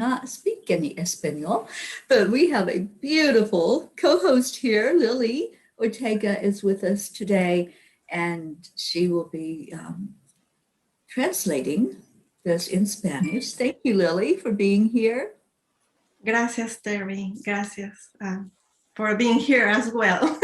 not speak any español, but we have a beautiful co-host here. Lily Ortega is with us today, and she will be translating this in Spanish. Thank you, Lily, for being here. Gracias, Teri. Gracias for being here as well.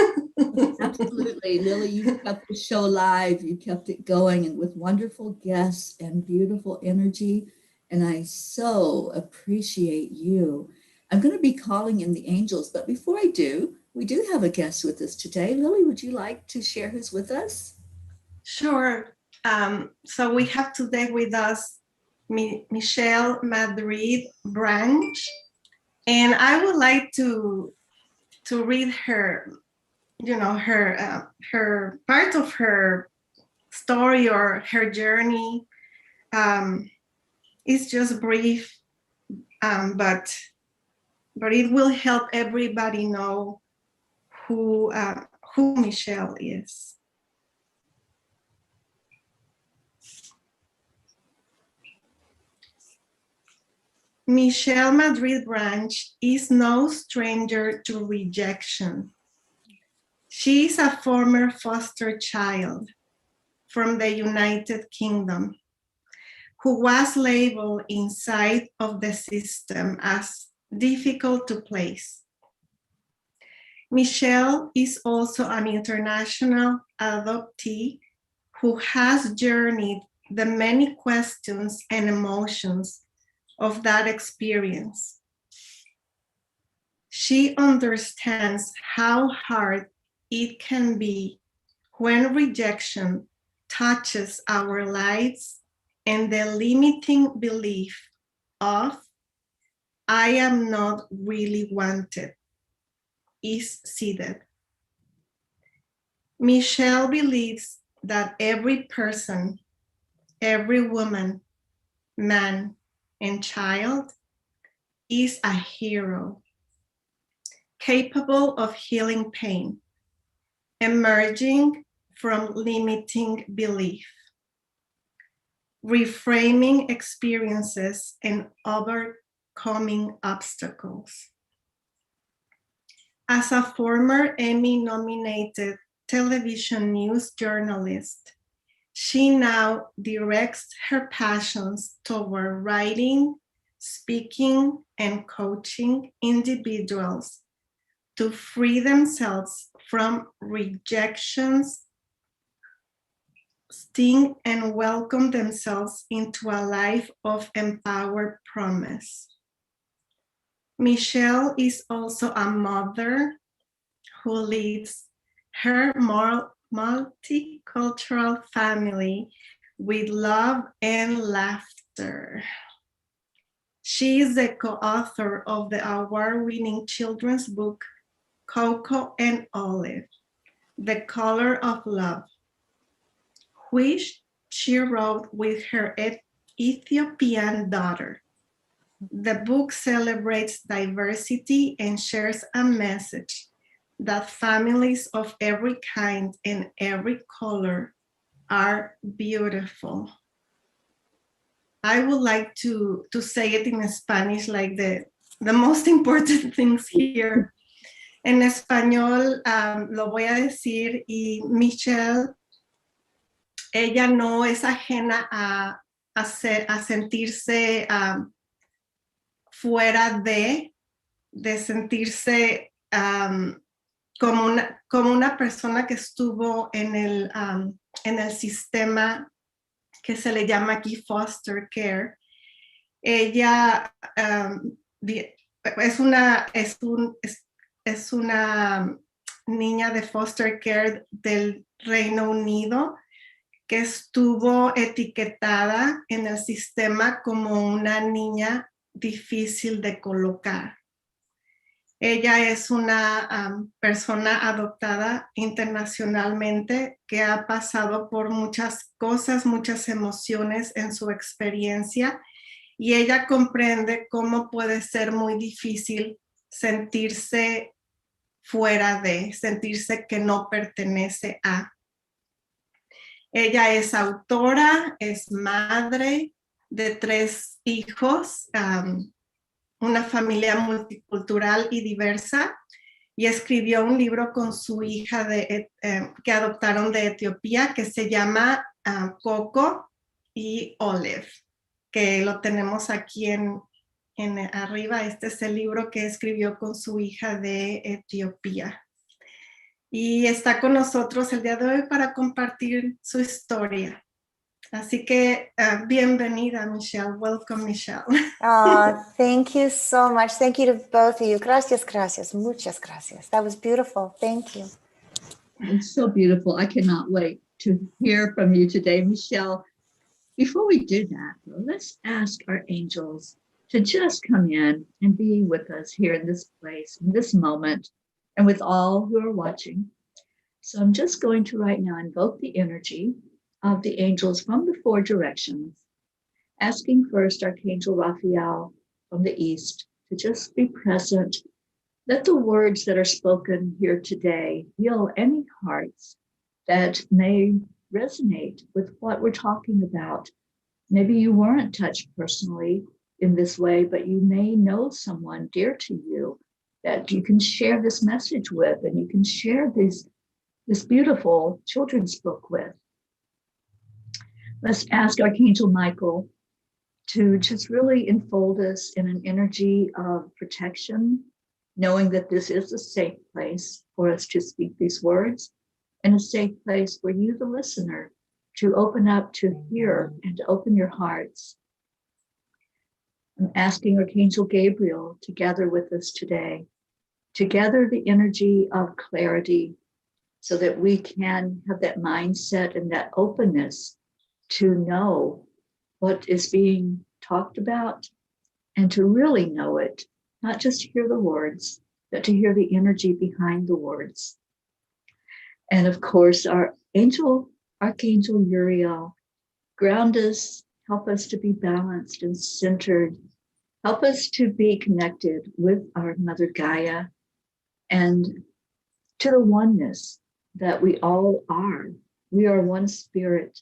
Absolutely. Lily, you kept the show live. You kept it going and with wonderful guests and beautiful energy. And I so appreciate you. I'm going to be calling in the angels, but before I do, we do have a guest with us today. Lily, would you like to share who's with us? Sure. So we have today with us Michelle Madrid Branch, and I would like to read her, her part of her story or her journey. It's just brief, but it will help everybody know who Michelle is. Michelle Madrid Branch is no stranger to rejection. She is a former foster child from the United Kingdom who was labeled inside of the system as difficult to place. Michelle is also an international adoptee who has journeyed the many questions and emotions of that experience. She understands how hard it can be when rejection touches our lives and the limiting belief of "I am not really wanted" is seated. Michelle believes that every person, every woman, man, and child is a hero, capable of healing pain, emerging from limiting belief, reframing experiences, and overcoming obstacles. As a former Emmy-nominated television news journalist, she now directs her passions toward writing, speaking, and coaching individuals to free themselves from rejection's sting and welcome themselves into a life of empowered promise. Michelle is also a mother who leads her multicultural family with love and laughter. She is the co-author of the award-winning children's book, Coco and Olive, The Color of Love, which she wrote with her Ethiopian daughter. The book celebrates diversity and shares a message that families of every kind and every color are beautiful. I would like to say it in Spanish, like the most important things here. En español lo voy a decir, y Michelle, ella no es ajena a sentirse fuera de sentirse como una persona que estuvo en el sistema que se le llama aquí foster care. Ella es una niña de foster care del Reino Unido que estuvo etiquetada en el sistema como una niña difícil de colocar. Ella es una persona adoptada internacionalmente que ha pasado por muchas cosas, muchas emociones en su experiencia, y ella comprende cómo puede ser muy difícil sentirse fuera de, sentirse que no pertenece a. Ella es autora, es madre de 3 hijos, una familia multicultural y diversa, y escribió un libro con su hija que adoptaron de Etiopía, que se llama Coco y Olive, que lo tenemos aquí en arriba. Este es el libro que escribió con su hija de Etiopía. Y está con nosotros el día de hoy para compartir su historia. Así que bienvenida, Michelle. Welcome, Michelle. Thank you so much. Thank you to both of you. Gracias, gracias. Muchas gracias. That was beautiful. Thank you. It's so beautiful. I cannot wait to hear from you today, Michelle. Before we do that, though, let's ask our angels to just come in and be with us here in this place, in this moment, and with all who are watching. So I'm just going to right now invoke the energy of the angels from the 4 directions, asking first Archangel Raphael from the east to just be present. Let the words that are spoken here today heal any hearts that may resonate with what we're talking about. Maybe you weren't touched personally in this way, but you may know someone dear to you that you can share this message with, and you can share this beautiful children's book with. Let's ask Archangel Michael to just really enfold us in an energy of protection, knowing that this is a safe place for us to speak these words, and a safe place for you, the listener, to open up to hear and to open your hearts. I'm asking Archangel Gabriel to gather with us today, to gather the energy of clarity so that we can have that mindset and that openness to know what is being talked about and to really know it, not just hear the words, but to hear the energy behind the words. And of course, our Archangel Uriel, ground us, help us to be balanced and centered, help us to be connected with our Mother Gaia and to the oneness that we all are. We are one spirit.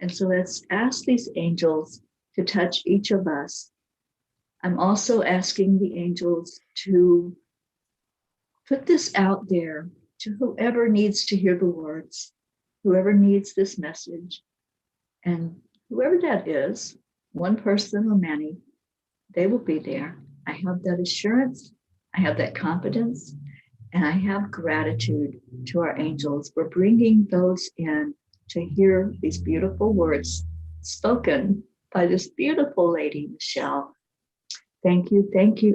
And so let's ask these angels to touch each of us. I'm also asking the angels to put this out there to whoever needs to hear the words, whoever needs this message, and whoever that is, one person or many, they will be there. I have that assurance, I have that confidence, and I have gratitude to our angels for bringing those in to hear these beautiful words spoken by this beautiful lady, Michelle. Thank you,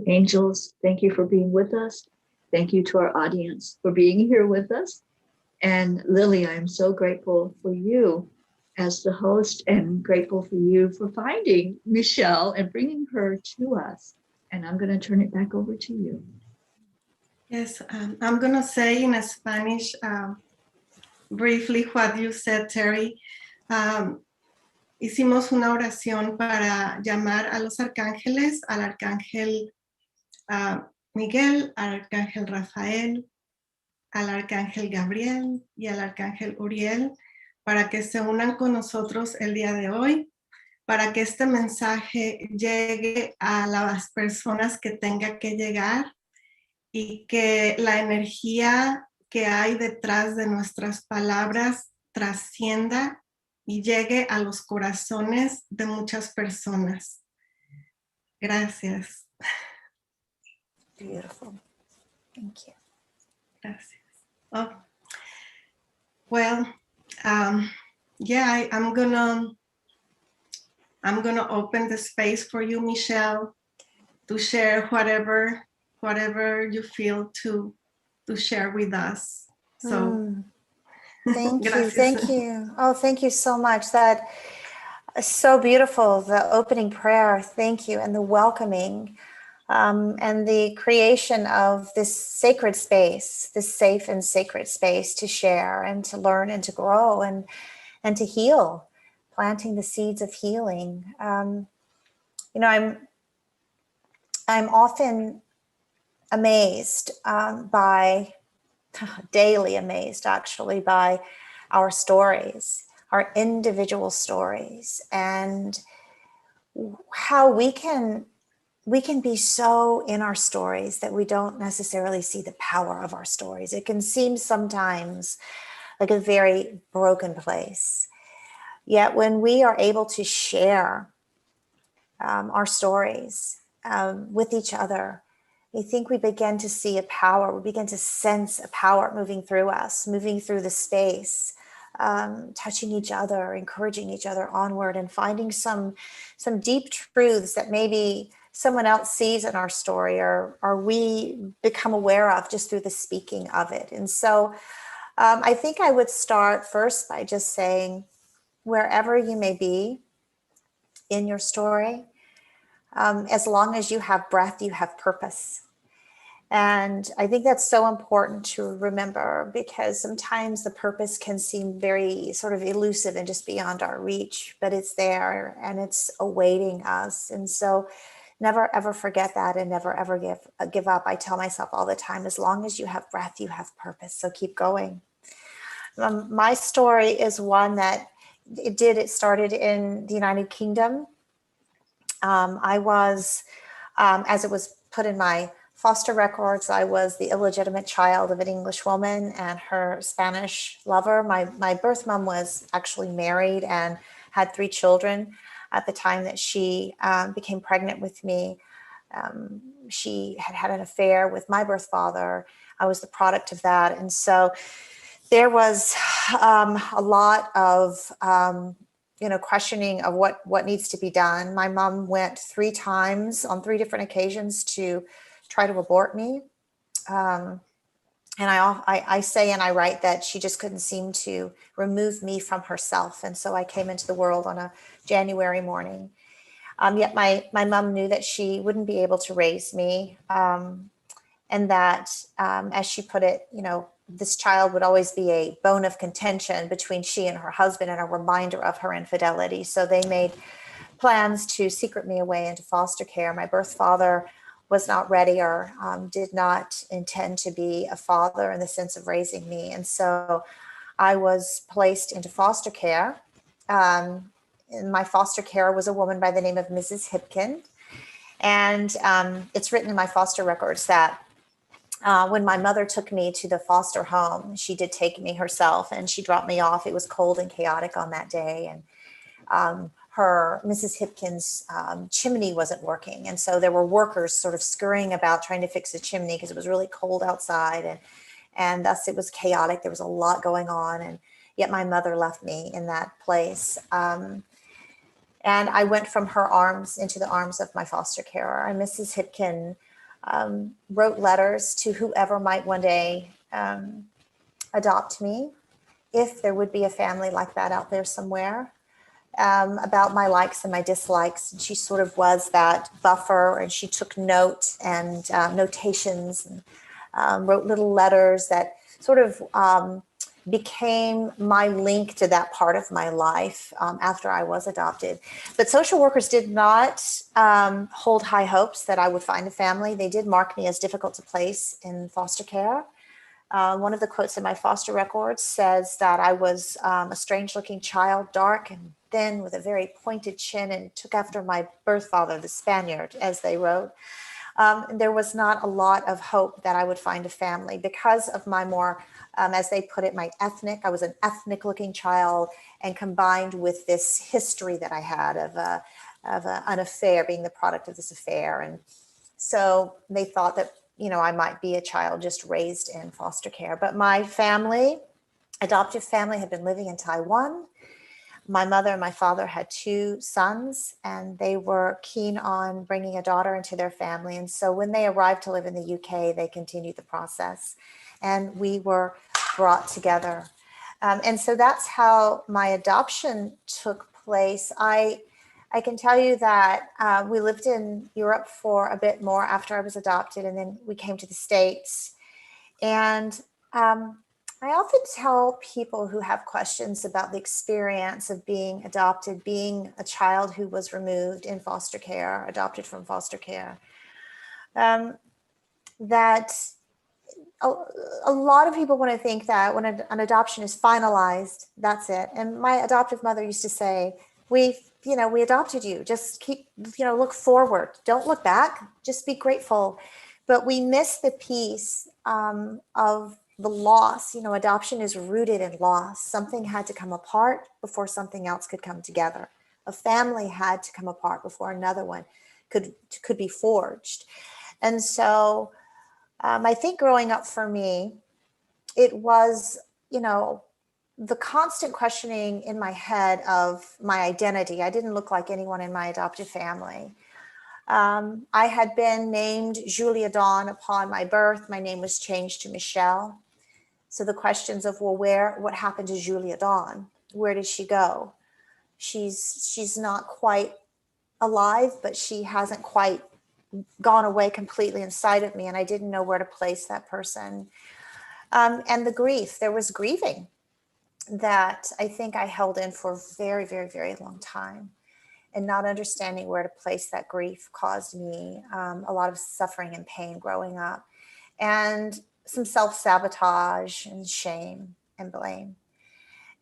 angels. Thank you for being with us. Thank you to our audience for being here with us. And Lily, I'm so grateful for you as the host and grateful for you for finding Michelle and bringing her to us. And I'm going to turn it back over to you. Yes, I'm going to say in Spanish briefly what you said, Teri. Hicimos una oración para llamar a los arcángeles, al arcángel Miguel, al arcángel Rafael, al arcángel Gabriel y al arcángel Uriel, para que se unan con nosotros el día de hoy, para que este mensaje llegue a las personas que tenga que llegar y que la energía que hay detrás de nuestras palabras trascienda y llegue a los corazones de muchas personas. Gracias. Beautiful. Thank you. Gracias. Oh, well, yeah, I'm gonna open the space for you, Michelle, to share whatever you feel to share with us. So thank you. Oh, thank you so much. That is so beautiful. The opening prayer, thank you, and the welcoming. And the creation of this sacred space, this safe and sacred space to share and to learn and to grow and to heal, planting the seeds of healing. I'm often amazed daily amazed actually by our stories, our individual stories, and how we can we can be so in our stories that we don't necessarily see the power of our stories. It can seem sometimes like a very broken place. Yet when we are able to share our stories with each other, I think we begin to see a power. We begin to sense a power moving through us, moving through the space, touching each other, encouraging each other onward, and finding some deep truths that maybe someone else sees in our story, or we become aware of just through the speaking of it. And so I think I would start first by just saying, wherever you may be in your story, as long as you have breath, you have purpose. And I think that's so important to remember, because sometimes the purpose can seem very sort of elusive and just beyond our reach, but it's there and it's awaiting us. And so never, ever forget that, and never, ever give up. I tell myself all the time, as long as you have breath, you have purpose. So keep going. My story is one that it started in the United Kingdom. I was, as it was put in my foster records, I was the illegitimate child of an English woman and her Spanish lover. My birth mom was actually married and had 3 children. At the time that she became pregnant with me, she had an affair with my birth father. I was the product of that. And so there was a lot of questioning of what needs to be done. My mom went 3 times on 3 different occasions to try to abort me. And I say and I write that she just couldn't seem to remove me from herself. And so I came into the world on a January morning. Yet my mom knew that she wouldn't be able to raise me. And that, as she put it, this child would always be a bone of contention between she and her husband, and a reminder of her infidelity. So they made plans to secret me away into foster care. My birth father was not ready, or did not intend to be a father in the sense of raising me. And so I was placed into foster care. And my foster care was a woman by the name of Mrs. Hipkin. And it's written in my foster records that when my mother took me to the foster home, she did take me herself, and she dropped me off. It was cold and chaotic on that day. And her, Mrs. Hipkins' chimney wasn't working. And so there were workers sort of scurrying about trying to fix the chimney because it was really cold outside. And thus it was chaotic. There was a lot going on. And yet my mother left me in that place. And I went from her arms into the arms of my foster carer. And Mrs. Hipkin wrote letters to whoever might one day adopt me, if there would be a family like that out there somewhere, about my likes and my dislikes. And she sort of was that buffer, and she took note and notations, and wrote little letters that sort of became my link to that part of my life after I was adopted. But social workers did not hold high hopes that I would find a family. They did mark me as difficult to place in foster care. One of the quotes in my foster records says that I was a strange-looking child, dark and thin, with a very pointed chin, and took after my birth father, the Spaniard, as they wrote. There was not a lot of hope that I would find a family because of my more, as they put it, I was an ethnic-looking child, and combined with this history that I had of an affair, being the product of this affair. And so they thought that, I might be a child just raised in foster care. But my family, adoptive family, had been living in Taiwan. My mother and my father had 2 sons, and they were keen on bringing a daughter into their family. And so when they arrived to live in the UK, they continued the process, and we were brought together. And so that's how my adoption took place. I can tell you that we lived in Europe for a bit more after I was adopted, and then we came to the States. And I often tell people who have questions about the experience of being adopted, being a child who was removed in foster care, adopted from foster care, that a lot of people want to think that when an adoption is finalized, that's it. And my adoptive mother used to say, we've we adopted you. Just keep, look forward. Don't look back. Just be grateful. But we miss the piece of the loss. Adoption is rooted in loss. Something had to come apart before something else could come together. A family had to come apart before another one could be forged. And so I think growing up for me, it was, the constant questioning in my head of my identity. I didn't look like anyone in my adoptive family. I had been named Julia Dawn upon my birth. My name was changed to Michelle. So the questions of, well, what happened to Julia Dawn? Where did she go? She's not quite alive, but she hasn't quite gone away completely inside of me. And I didn't know where to place that person. And the grief, there was grieving that I think I held in for a very, very, very long time. And not understanding where to place that grief caused me a lot of suffering and pain growing up, and some self-sabotage and shame and blame.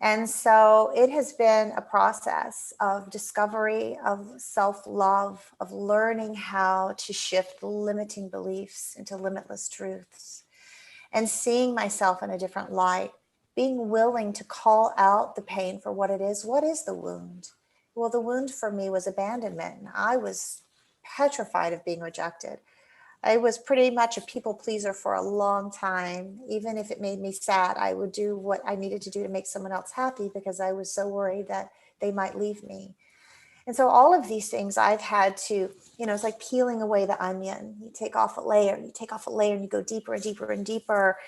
And so it has been a process of discovery, of self-love, of learning how to shift limiting beliefs into limitless truths, and seeing myself in a different light, being willing to call out the pain for what it is. What is the wound? Well, the wound for me was abandonment. I was petrified of being rejected. I was pretty much a people pleaser for a long time. Even if it made me sad, I would do what I needed to do to make someone else happy because I was so worried that they might leave me. And so all of these things I've had to, it's like peeling away the onion. You take off a layer, and you go deeper and deeper and deeper.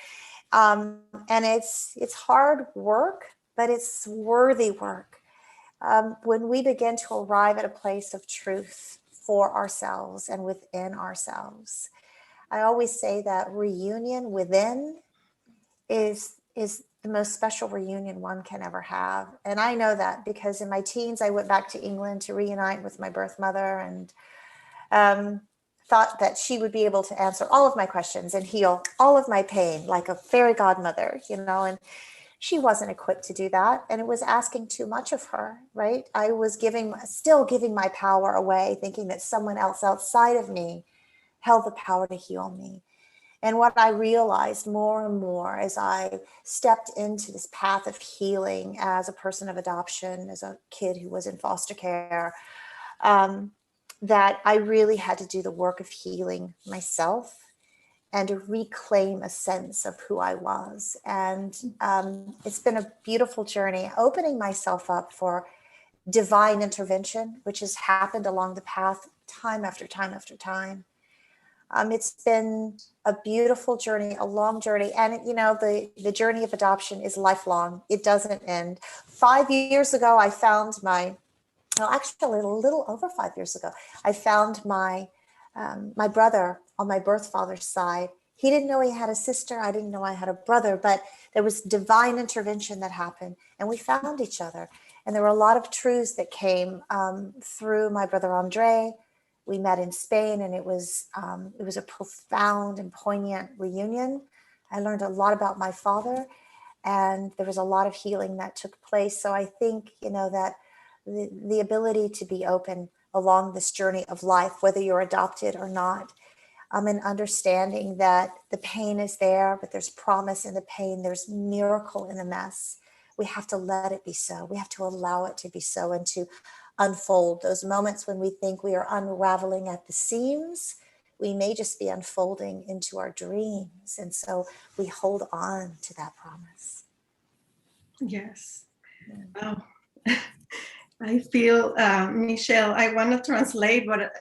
And it's hard work, but it's worthy work. When we begin to arrive at a place of truth for ourselves and within ourselves, I always say that reunion within is the most special reunion one can ever have. And I know that because in my teens, I went back to England to reunite with my birth mother, and thought that she would be able to answer all of my questions and heal all of my pain like a fairy godmother, and she wasn't equipped to do that. And it was asking too much of her, right? I was still giving my power away, thinking that someone else outside of me held the power to heal me. And what I realized more and more as I stepped into this path of healing as a person of adoption, as a kid who was in foster care, that I really had to do the work of healing myself and to reclaim a sense of who I was. And it's been a beautiful journey, opening myself up for divine intervention, which has happened along the path time after time after time. It's been a beautiful journey, a long journey. And, the journey of adoption is lifelong. It doesn't end. 5 years ago, I found actually a little over 5 years ago, I found my brother on my birth father's side. He didn't know he had a sister. I didn't know I had a brother, but there was divine intervention that happened, and we found each other. And there were a lot of truths that came through my brother Andre. We met in Spain, and it was a profound and poignant reunion. I learned a lot about my father, and there was a lot of healing that took place. So I think, that the ability to be open along this journey of life, whether you're adopted or not, and understanding that the pain is there, but there's promise in the pain, there's miracle in the mess. We have to let it be so. We have to allow it to be so and to unfold. Those moments when we think we are unraveling at the seams, we may just be unfolding into our dreams. And so we hold on to that promise. Yes. Wow. I feel, Michelle, I want to translate, but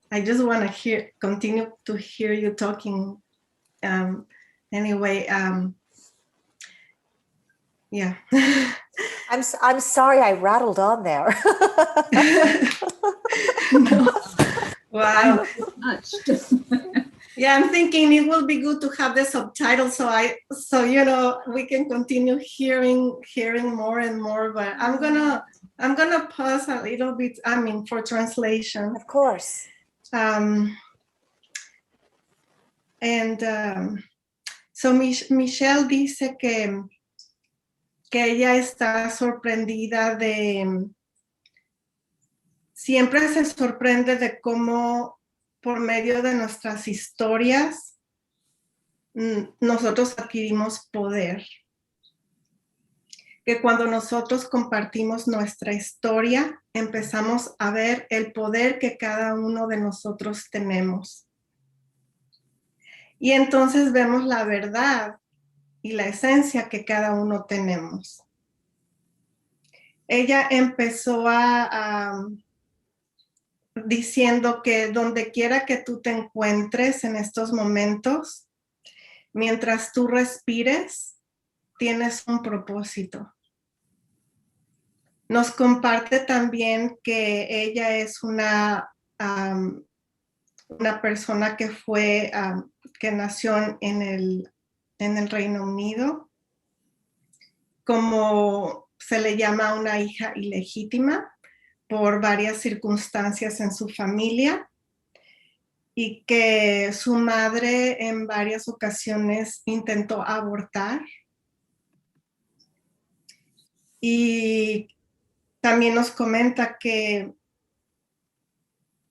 I just want to continue to hear you talking. Anyway, yeah. I'm sorry I rattled on there. No. Wow. Yeah, I'm thinking it will be good to have the subtitles so we can continue hearing more and more. But I'm gonna pause a little bit. For translation. Of course. So Michelle dice que ella está sorprendida siempre se sorprende de cómo por medio de nuestras historias nosotros adquirimos poder. Que cuando nosotros compartimos nuestra historia, empezamos a ver el poder que cada uno de nosotros tenemos. Y entonces vemos la verdad y la esencia que cada uno tenemos. Ella empezó diciendo que donde quiera que tú te encuentres en estos momentos, mientras tú respires, tienes un propósito. Nos comparte también que ella es una persona que que nació en el Reino Unido, como se le llama una hija ilegítima por varias circunstancias en su familia, y que su madre en varias ocasiones intentó abortar. Y también nos comenta que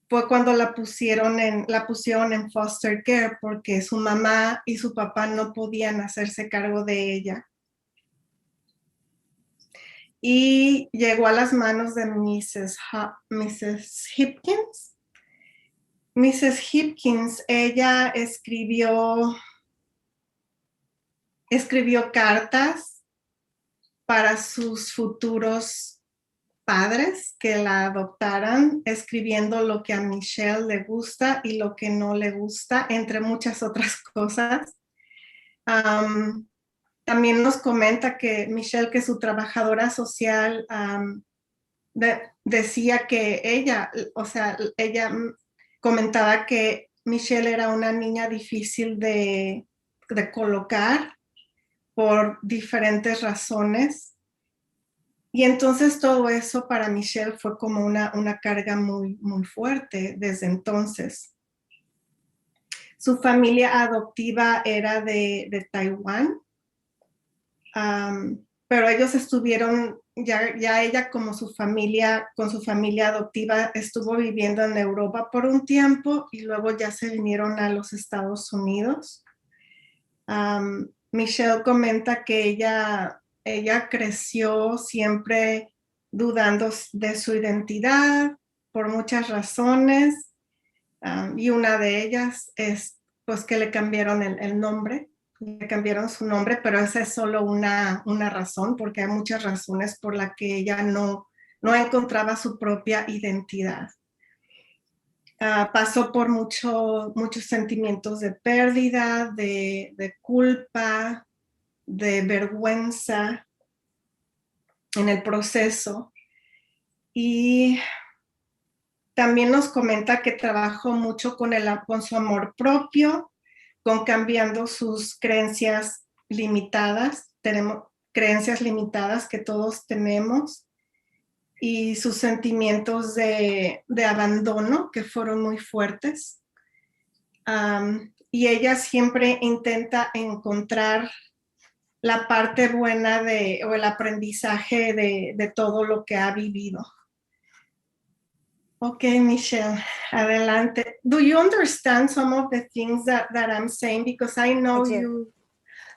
fue cuando la pusieron en foster care porque su mamá y su papá no podían hacerse cargo de ella. Y llegó a las manos de Mrs. Hipkins. Mrs. Hipkins, ella escribió cartas para sus futuros padres que la adoptaran, escribiendo lo que a Michelle le gusta y lo que no le gusta, entre muchas otras cosas. También nos comenta que Michelle, que su trabajadora social, decía que ella comentaba que Michelle era una niña difícil de colocar por diferentes razones. Y entonces todo eso para Michelle fue como una carga muy, muy fuerte desde entonces. Su familia adoptiva era de Taiwán, pero ellos estuvieron, ya ella con su familia adoptiva estuvo viviendo en Europa por un tiempo y luego ya se vinieron a los Estados Unidos. Michelle comenta que ella creció siempre dudando de su identidad por muchas razones, y una de ellas es pues que le cambiaron el nombre, le cambiaron su nombre, pero esa es solo una razón, porque hay muchas razones por las que ella no encontraba su propia identidad. Pasó por muchos sentimientos de pérdida, de culpa, de vergüenza en el proceso. Y también nos comenta que trabajó mucho con su amor propio, con cambiando sus creencias limitadas. Tenemos creencias limitadas que todos tenemos, y sus sentimientos de abandono que fueron muy fuertes. Y ella siempre intenta encontrar la parte buena o el aprendizaje de todo lo que ha vivido. Okay, Michelle, adelante. Do you understand some of the things that I'm saying? Because I know you.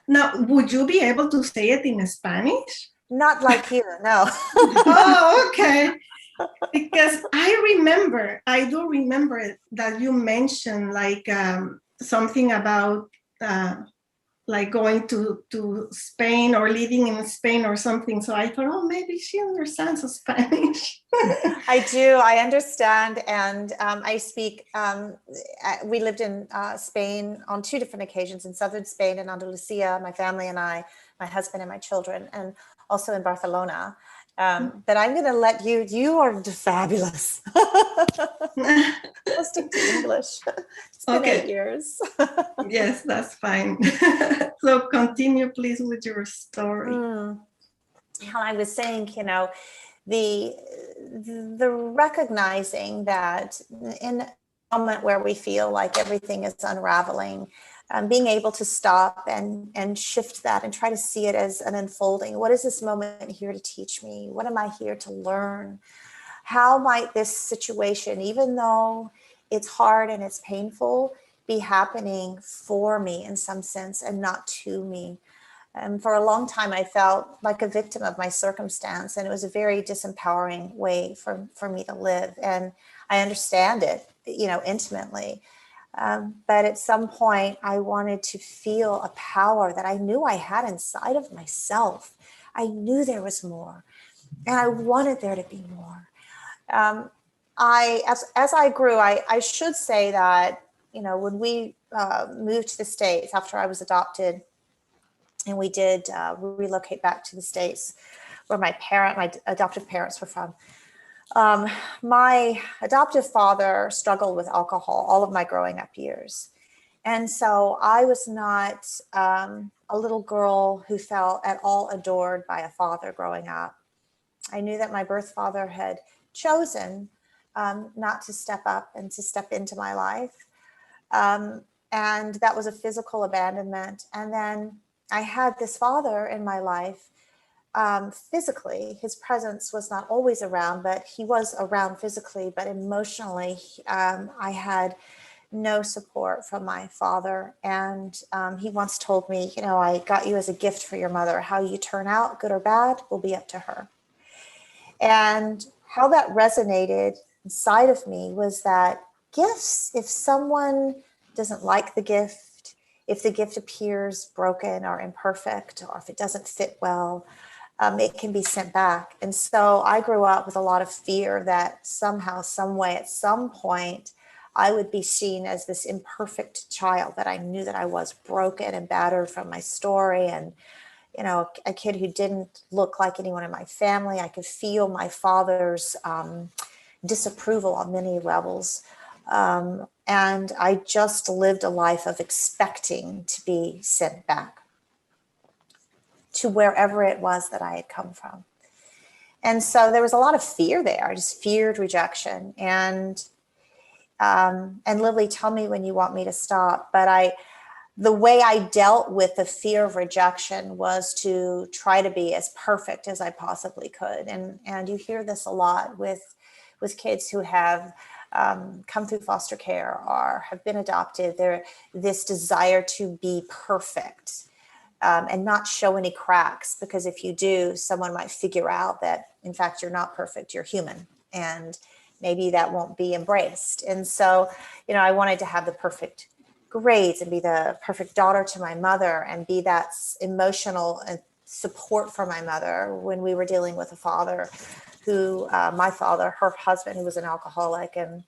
Now, would you be able to say it in Spanish? Not like you, no. Oh, okay. Because I do remember that you mentioned like something about like going to Spain or living in Spain or something. So I thought, oh, maybe she understands Spanish. I do. I understand. And I speak, we lived in Spain on 2 different occasions, in southern Spain and Andalusia, my family and I, my husband and my children, and also in Barcelona. But I'm going to let you are fabulous. I'll stick to English. It's been 8 years. Yes, that's fine. So continue, please, with your story. How I was saying, the recognizing that in a moment where we feel like everything is unraveling, being able to stop and shift that and try to see it as an unfolding. What is this moment here to teach me? What am I here to learn? how might this situation, even though it's hard and it's painful, be happening for me in some sense and not to me? And for a long time, I felt like a victim of my circumstance, and it was a very disempowering way for me to live. And I understand it, intimately. But at some point, I wanted to feel a power that I knew I had inside of myself. I knew there was more, and I wanted there to be more. As I grew, I should say that, when we moved to the States after I was adopted, and we did relocate back to the States where my adoptive parents were from. My adoptive father struggled with alcohol all of my growing up years. And so I was not a little girl who felt at all adored by a father growing up. I knew that my birth father had chosen not to step up and to step into my life. And that was a physical abandonment. And then I had this father in my life. Physically, his presence was not always around, but he was around physically, but emotionally, I had no support from my father. And he once told me, I got you as a gift for your mother. How you turn out, good or bad, will be up to her. And how that resonated inside of me was that gifts, if someone doesn't like the gift, if the gift appears broken or imperfect, or if it doesn't fit well, it can be sent back. And so I grew up with a lot of fear that somehow, some way, at some point, I would be seen as this imperfect child, that I knew that I was broken and battered from my story, and a kid who didn't look like anyone in my family. I could feel my father's disapproval on many levels. And I just lived a life of expecting to be sent back to wherever it was that I had come from. And so there was a lot of fear there. I just feared rejection. And Lily, tell me when you want me to stop. But the way I dealt with the fear of rejection was to try to be as perfect as I possibly could. And you hear this a lot with kids who have come through foster care or have been adopted. This desire to be perfect. And not show any cracks, because if you do, someone might figure out that, in fact, you're not perfect, you're human, and maybe that won't be embraced. And so, I wanted to have the perfect grades and be the perfect daughter to my mother and be that emotional and support for my mother when we were dealing with a father who, her husband, who was an alcoholic. And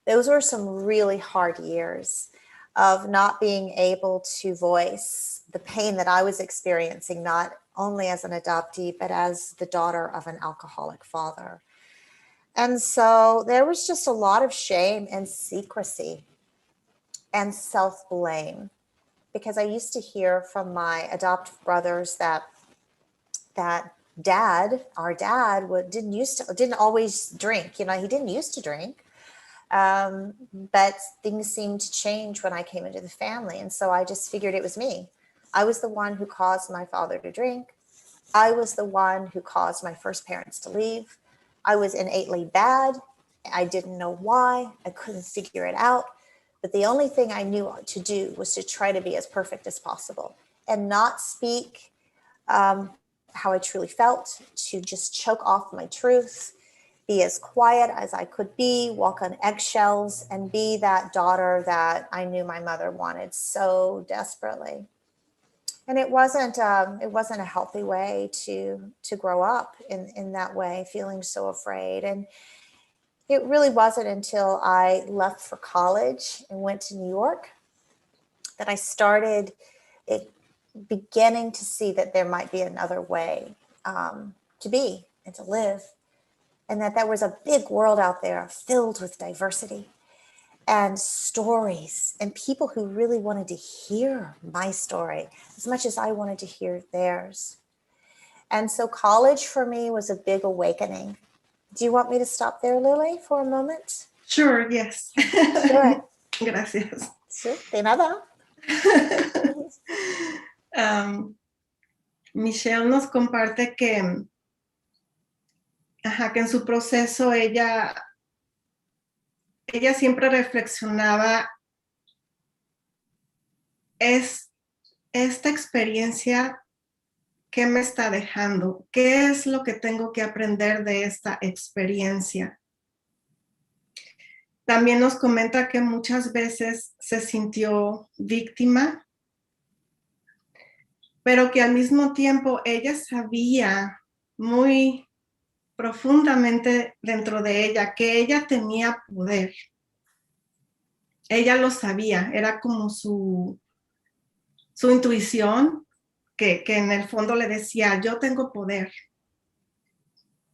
those were some really hard years of not being able to voice the pain that I was experiencing, not only as an adoptee, but as the daughter of an alcoholic father. And so there was just a lot of shame and secrecy and self-blame, because I used to hear from my adoptive brothers that our dad didn't always drink. He didn't used to drink. But things seemed to change when I came into the family. And so I just figured it was me. I was the one who caused my father to drink. I was the one who caused my first parents to leave. I was innately bad. I didn't know why. I couldn't figure it out. But the only thing I knew to do was to try to be as perfect as possible and not speak how I truly felt, to just choke off my truth, be as quiet as I could be, walk on eggshells, and be that daughter that I knew my mother wanted so desperately. And it wasn't a healthy way to grow up in that way, feeling so afraid. And it really wasn't until I left for college and went to New York that I started beginning to see that there might be another way to be and to live. And that there was a big world out there filled with diversity and stories and people who really wanted to hear my story as much as I wanted to hear theirs. And so college for me was a big awakening. Do you want me to stop there, Lily, for a moment? Sure, yes. Sure. Gracias. Sí, de nada. Michelle nos comparte que que en su proceso ella siempre reflexionaba, es esta experiencia, ¿qué me está dejando? ¿Qué es lo que tengo que aprender de esta experiencia? También nos comenta que muchas veces se sintió víctima, pero que al mismo tiempo ella sabía muy profundamente dentro de ella que ella tenía poder. Ella lo sabía, era como su intuición que en el fondo le decía, yo tengo poder.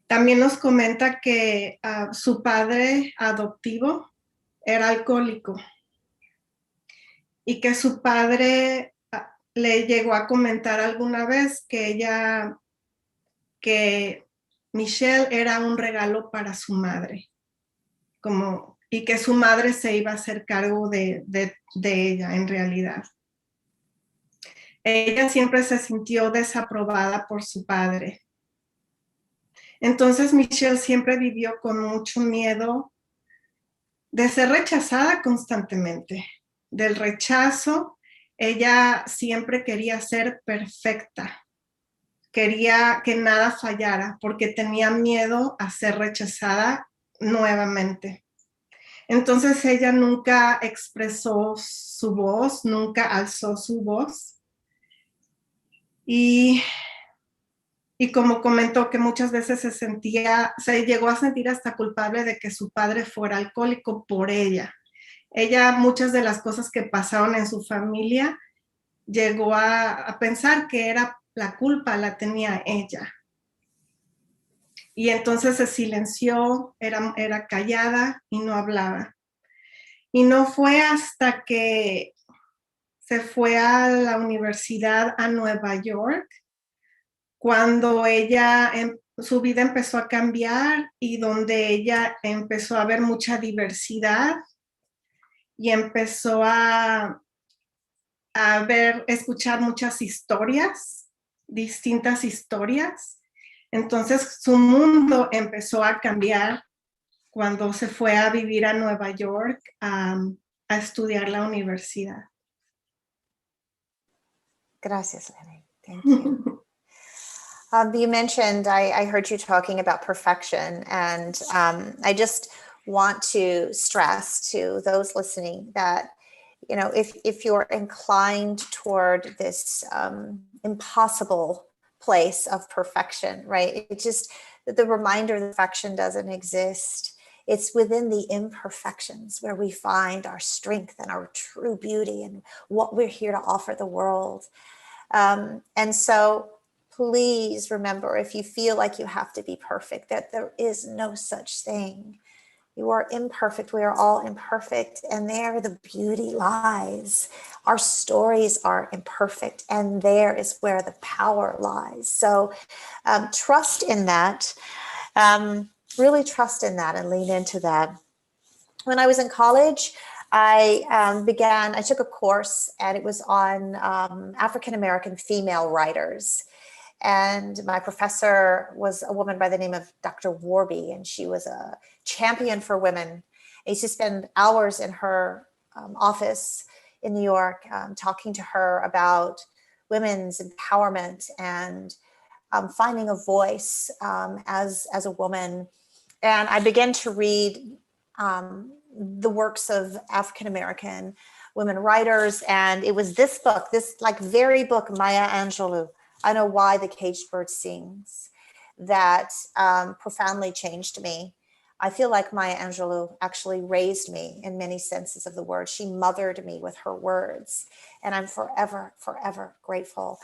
También nos comenta que su padre adoptivo era alcohólico y que su padre le llegó a comentar alguna vez que Michelle era un regalo para su madre, y que su madre se iba a hacer cargo de ella en realidad. Ella siempre se sintió desaprobada por su padre. Entonces Michelle siempre vivió con mucho miedo de ser rechazada constantemente, del rechazo. Ella siempre quería ser perfecta, quería que nada fallara porque tenía miedo a ser rechazada nuevamente. Entonces ella nunca expresó su voz, nunca alzó su voz. Y como comentó que muchas veces se llegó a sentir hasta culpable de que su padre fuera alcohólico por ella. Ella, muchas de las cosas que pasaron en su familia, llegó a pensar que era la culpa, la tenía ella. Y entonces se silenció, era callada y no hablaba. Y no fue hasta que se fue a la universidad a Nueva York cuando su vida empezó a cambiar y donde ella empezó a ver mucha diversidad y empezó a escuchar muchas historias, distintas historias. Entonces su mundo empezó a cambiar cuando se fue a vivir a Nueva York a estudiar la universidad. Gracias, Lenny. Thank you. You mentioned, I heard you talking about perfection, and I just want to stress to those listening that, you know, if you're inclined toward this impossible place of perfection, right? It just, the reminder that perfection doesn't exist. It's within the imperfections where we find our strength and our true beauty and what we're here to offer the world. And so please remember, if you feel like you have to be perfect, that there is no such thing. You are imperfect. We are all imperfect. And there the beauty lies. Our stories are imperfect. And there is where the power lies. So trust in that. Really trust in that and lean into that. When I was in college, I took a course, and it was on African-American female writers. And my professor was a woman by the name of Dr. Warby, and she was a champion for women. I used to spend hours in her office in New York talking to her about women's empowerment and finding a voice as a woman. And I began to read the works of African-American women writers. And it was this book, this like very book, Maya Angelou, I Know Why the Caged Bird Sings, that profoundly changed me. I feel like Maya Angelou actually raised me in many senses of the word. She mothered me with her words, and I'm forever, forever grateful.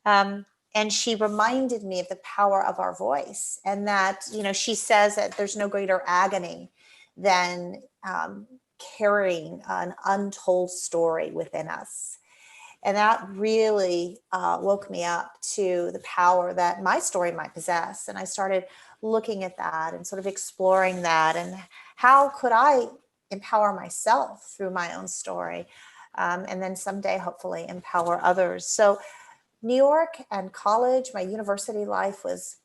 And she reminded me of the power of our voice, and that, you know, she says that there's no greater agony than carrying an untold story within us. And that really woke me up to the power that my story might possess. And I started looking at that and sort of exploring that, and how could I empower myself through my own story, and then someday hopefully empower others. So New York and college, my university life was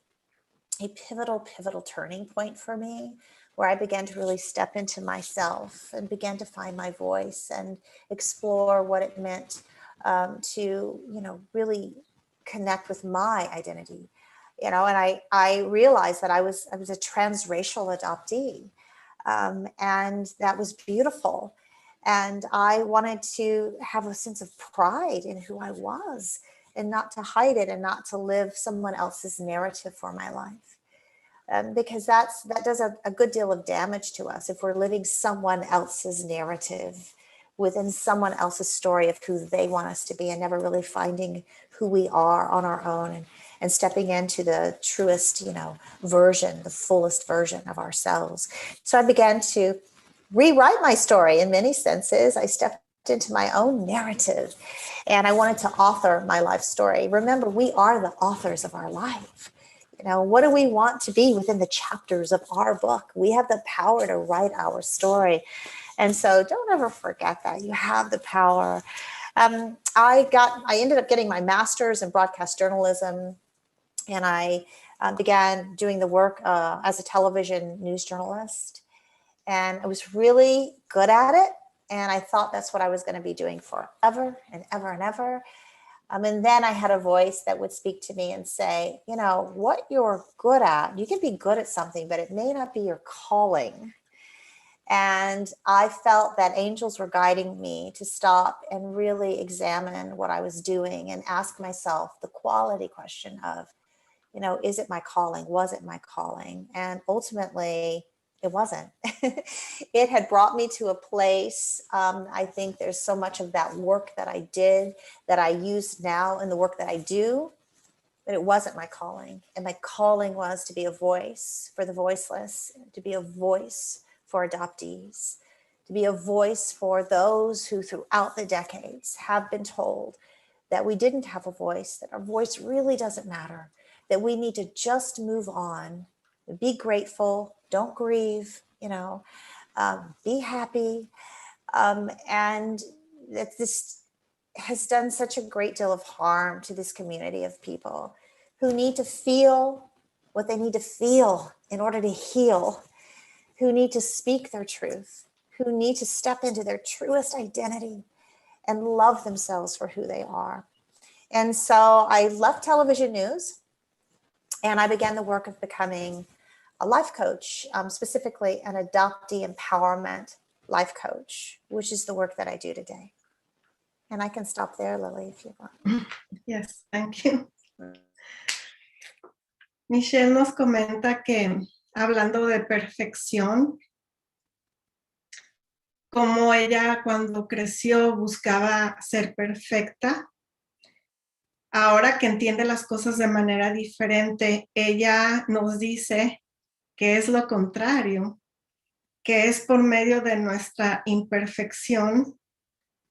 a pivotal turning point for me, where I began to really step into myself and began to find my voice and explore what it meant to, really connect with my identity. And I realized that I was a transracial adoptee, and that was beautiful. And I wanted to have a sense of pride in who I was, and not to hide it, and not to live someone else's narrative for my life. Because that does a good deal of damage to us if we're living someone else's narrative within someone else's story of who they want us to be, and never really finding who we are on our own, and stepping into the truest, version, the fullest version of ourselves. So I began to rewrite my story in many senses. I stepped into my own narrative, and I wanted to author my life story. Remember, we are the authors of our life. What do we want to be within the chapters of our book? We have the power to write our story. And so don't ever forget that. You have the power. I ended up getting my master's in broadcast journalism, and I began doing the work as a television news journalist. And I was really good at it. And I thought that's what I was going to be doing forever and ever and ever. And then I had a voice that would speak to me and say, what you're good at, you can be good at something, but it may not be your calling. And I felt that angels were guiding me to stop and really examine what I was doing, and ask myself the quality question of, is it my calling? Was it my calling? And ultimately, it wasn't. It had brought me to a place. I think there's so much of that work that I did that I use now in the work that I do, but it wasn't my calling. And my calling was to be a voice for the voiceless, to be a voice for adoptees, to be a voice for those who throughout the decades have been told that we didn't have a voice, that our voice really doesn't matter, that we need to just move on, be grateful, don't grieve, be happy. And that this has done such a great deal of harm to this community of people who need to feel what they need to feel in order to heal, who need to speak their truth, who need to step into their truest identity and love themselves for who they are. And so I left television news, and I began the work of becoming a life coach, specifically an adoptee empowerment life coach, which is the work that I do today. And I can stop there, Lily, if you want. Yes, thank you. Michelle nos comenta que, hablando de perfección, como ella cuando creció buscaba ser perfecta. Ahora que entiende las cosas de manera diferente, ella nos dice que es lo contrario, que es por medio de nuestra imperfección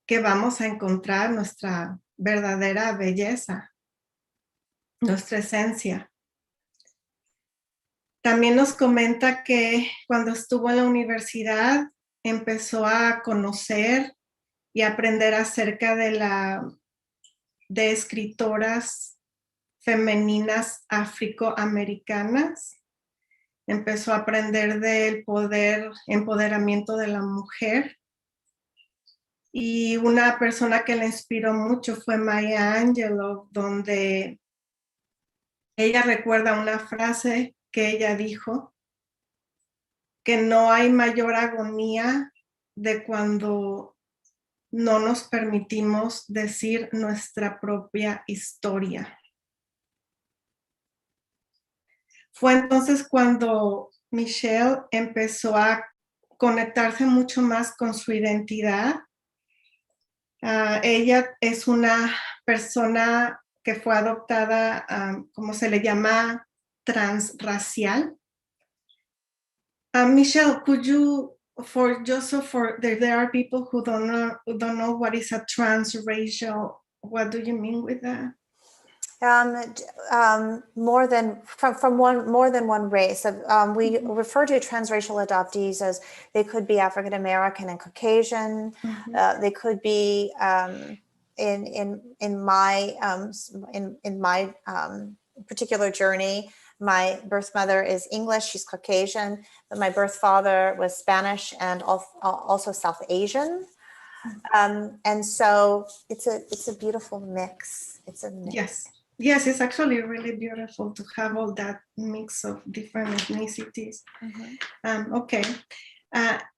que vamos a encontrar nuestra verdadera belleza, nuestra esencia. También nos comenta que cuando estuvo en la universidad empezó a conocer y aprender acerca de escritoras femeninas afroamericanas. Empezó a aprender del empoderamiento de la mujer. Y una persona que le inspiró mucho fue Maya Angelou, donde ella recuerda una frase que ella dijo, que no hay mayor agonía de cuando no nos permitimos decir nuestra propia historia. Fue entonces cuando Michelle empezó a conectarse mucho más con su identidad. Ella es una persona que fue adoptada, como se le llama, transracial. Michelle, could you, there are people who don't know what is a transracial, what do you mean with that? More than one race. We refer to transracial adoptees as they could be African American and Caucasian. Mm-hmm. They could be in my particular journey. My birth mother is English, she's Caucasian, but my birth father was Spanish and also South Asian. And so it's a beautiful mix. It's a mix. Yes, it's actually really beautiful to have all that mix of different ethnicities. Okay.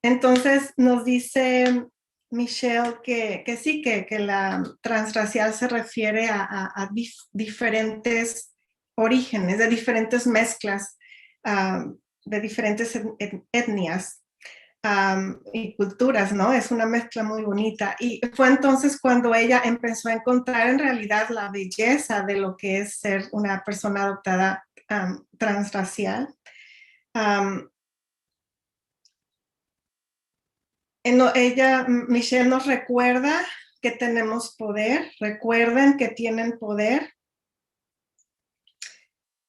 Entonces nos dice Michelle que sí, que la transracial se refiere a diferentes orígenes, de diferentes mezclas, de diferentes etnias y culturas, ¿no? Es una mezcla muy bonita. Y fue entonces cuando ella empezó a encontrar en realidad la belleza de lo que es ser una persona adoptada transracial. Michelle nos recuerda que tenemos poder, recuerden que tienen poder,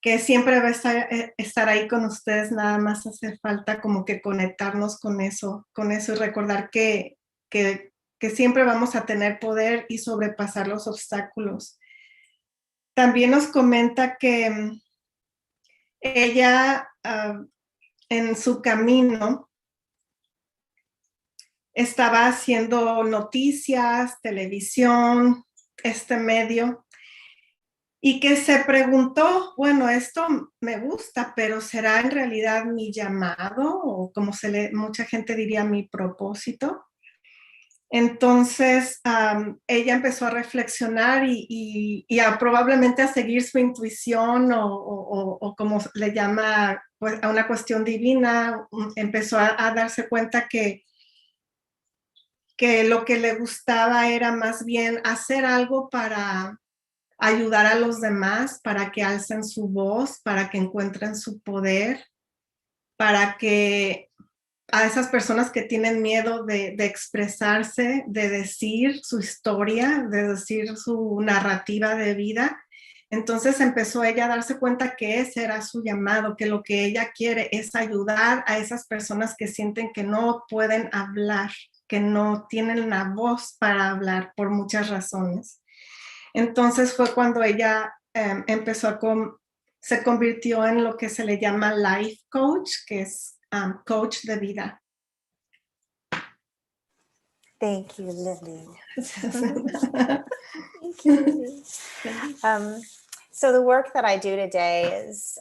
que siempre va a estar ahí con ustedes, nada más hace falta como que conectarnos con eso y recordar que siempre vamos a tener poder y sobrepasar los obstáculos. También nos comenta que ella en su camino estaba haciendo noticias, televisión, este medio, y que se preguntó, bueno, esto me gusta, pero ¿será en realidad mi llamado? O como mucha gente diría, mi propósito. Entonces, ella empezó a reflexionar y probablemente a seguir su intuición o como le llama, pues, a una cuestión divina. Empezó a darse cuenta que lo que le gustaba era más bien hacer algo para ayudar a los demás, para que alcen su voz, para que encuentren su poder, para que a esas personas que tienen miedo de expresarse, de decir su historia, de decir su narrativa de vida. Entonces empezó ella a darse cuenta que ese era su llamado, que lo que ella quiere es ayudar a esas personas que sienten que no pueden hablar, que no tienen la voz para hablar por muchas razones. Entonces fue cuando ella se convirtió en lo que se le llama life coach, que es coach de vida. Thank you, Lily. Thank you, Lily. So the work that I do today is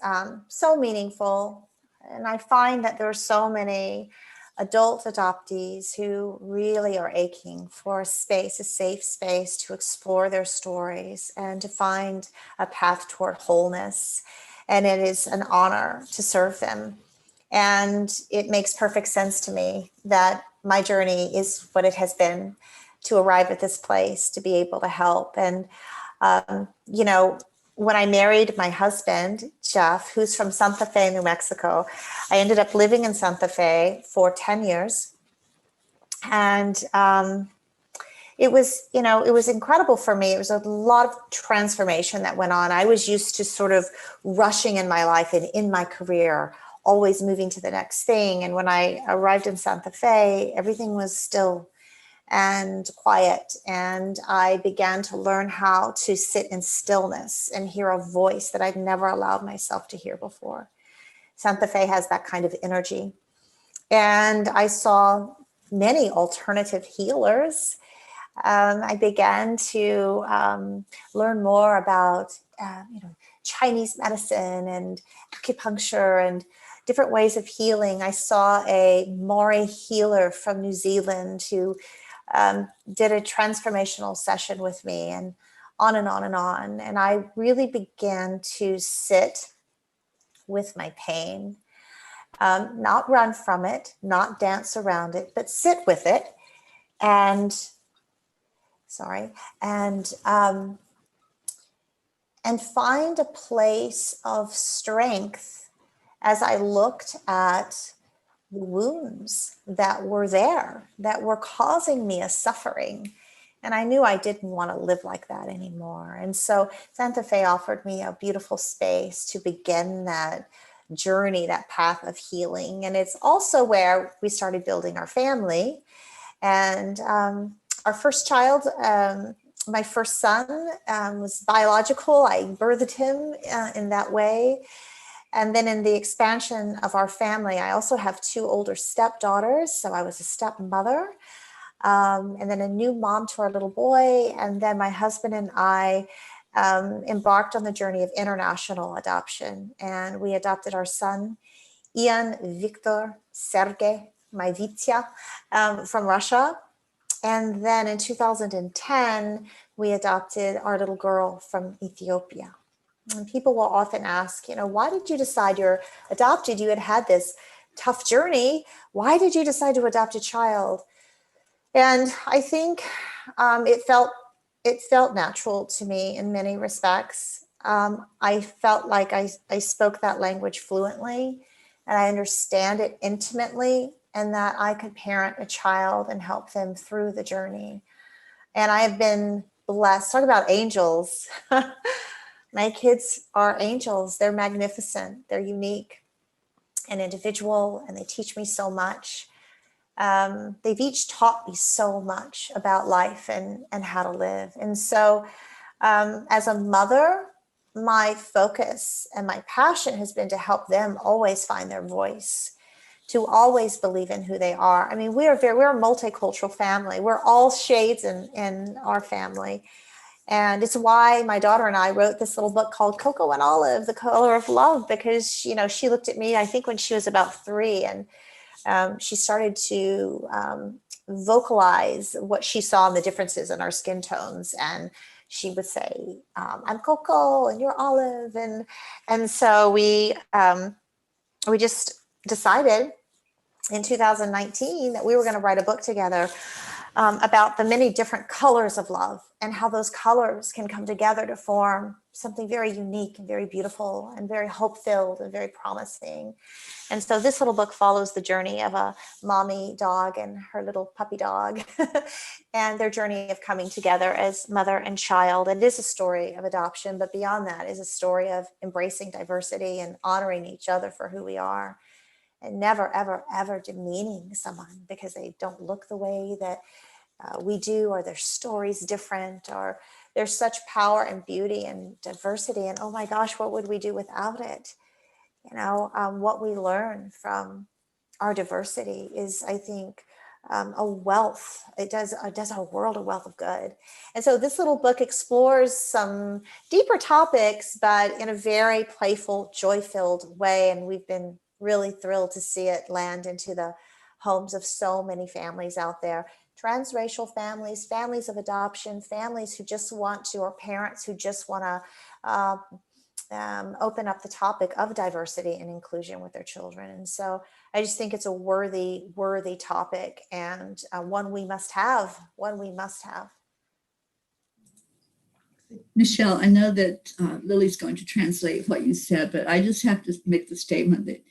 so meaningful, and I find that there are so many adult adoptees who really are aching for a space, a safe space to explore their stories and to find a path toward wholeness. And it is an honor to serve them. And it makes perfect sense to me that my journey is what it has been to arrive at this place, to be able to help. And, you know, when I married my husband, Jeff, who's from Santa Fe, New Mexico, I ended up living in Santa Fe for 10 years. And it was, you know, it was incredible for me. It was a lot of transformation that went on. I was used to sort of rushing in my life and in my career, always moving to the next thing. And when I arrived in Santa Fe, everything was still and quiet. And I began to learn how to sit in stillness and hear a voice that I'd never allowed myself to hear before. Santa Fe has that kind of energy. And I saw many alternative healers. I began to learn more about, you know, Chinese medicine and acupuncture and different ways of healing. I saw a Maori healer from New Zealand who did a transformational session with me, and on and on and on. And I really began to sit with my pain, not run from it, not dance around it, but sit with it and find a place of strength as I looked at the wounds that were there, that were causing me a suffering. And I knew I didn't want to live like that anymore. And so Santa Fe offered me a beautiful space to begin that journey, that path of healing. And it's also where we started building our family. And our first child, my first son, was biological. I birthed him in that way. And then in the expansion of our family, I also have 2 older stepdaughters. So I was a stepmother, and then a new mom to our little boy. And then my husband and I embarked on the journey of international adoption. And we adopted our son, Ian Victor Sergei Maivitya, from Russia. And then in 2010, we adopted our little girl from Ethiopia. And people will often ask, why did you decide you're adopted? You had this tough journey. Why did you decide to adopt a child? And I think it felt natural to me in many respects. I felt like I spoke that language fluently, and I understand it intimately, and that I could parent a child and help them through the journey. And I have been blessed. Talk about angels. My kids are angels. They're magnificent. They're unique and individual, and they teach me so much. They've each taught me so much about life and how to live. And so as a mother, my focus and my passion has been to help them always find their voice, to always believe in who they are. I mean, we're a multicultural family. We're all shades in our family. And it's why my daughter and I wrote this little book called Cocoa and Olive, The Color of Love, because, she looked at me, I think when she was about 3, and she started to vocalize what she saw in the differences in our skin tones. And she would say, I'm Coco and you're Olive. And so we just decided in 2019 that we were going to write a book together about the many different colors of love and how those colors can come together to form something very unique and very beautiful and very hope-filled and very promising. And so this little book follows the journey of a mommy dog and her little puppy dog and their journey of coming together as mother and child. It is a story of adoption, but beyond that is a story of embracing diversity and honoring each other for who we are, and never, ever, ever demeaning someone because they don't look the way that we do, or their story's different, or there's such power and beauty and diversity. And oh my gosh, what would we do without it? What we learn from our diversity is, I think, a wealth. It does our world a wealth of good. And so this little book explores some deeper topics, but in a very playful, joy-filled way. And we've been really thrilled to see it land into the homes of so many families out there. Transracial families, families of adoption, families who just want to, or parents who just want to open up the topic of diversity and inclusion with their children. And so I just think it's a worthy topic, and one we must have. Michelle, I know that Lily's going to translate what you said, but I just have to make the statement that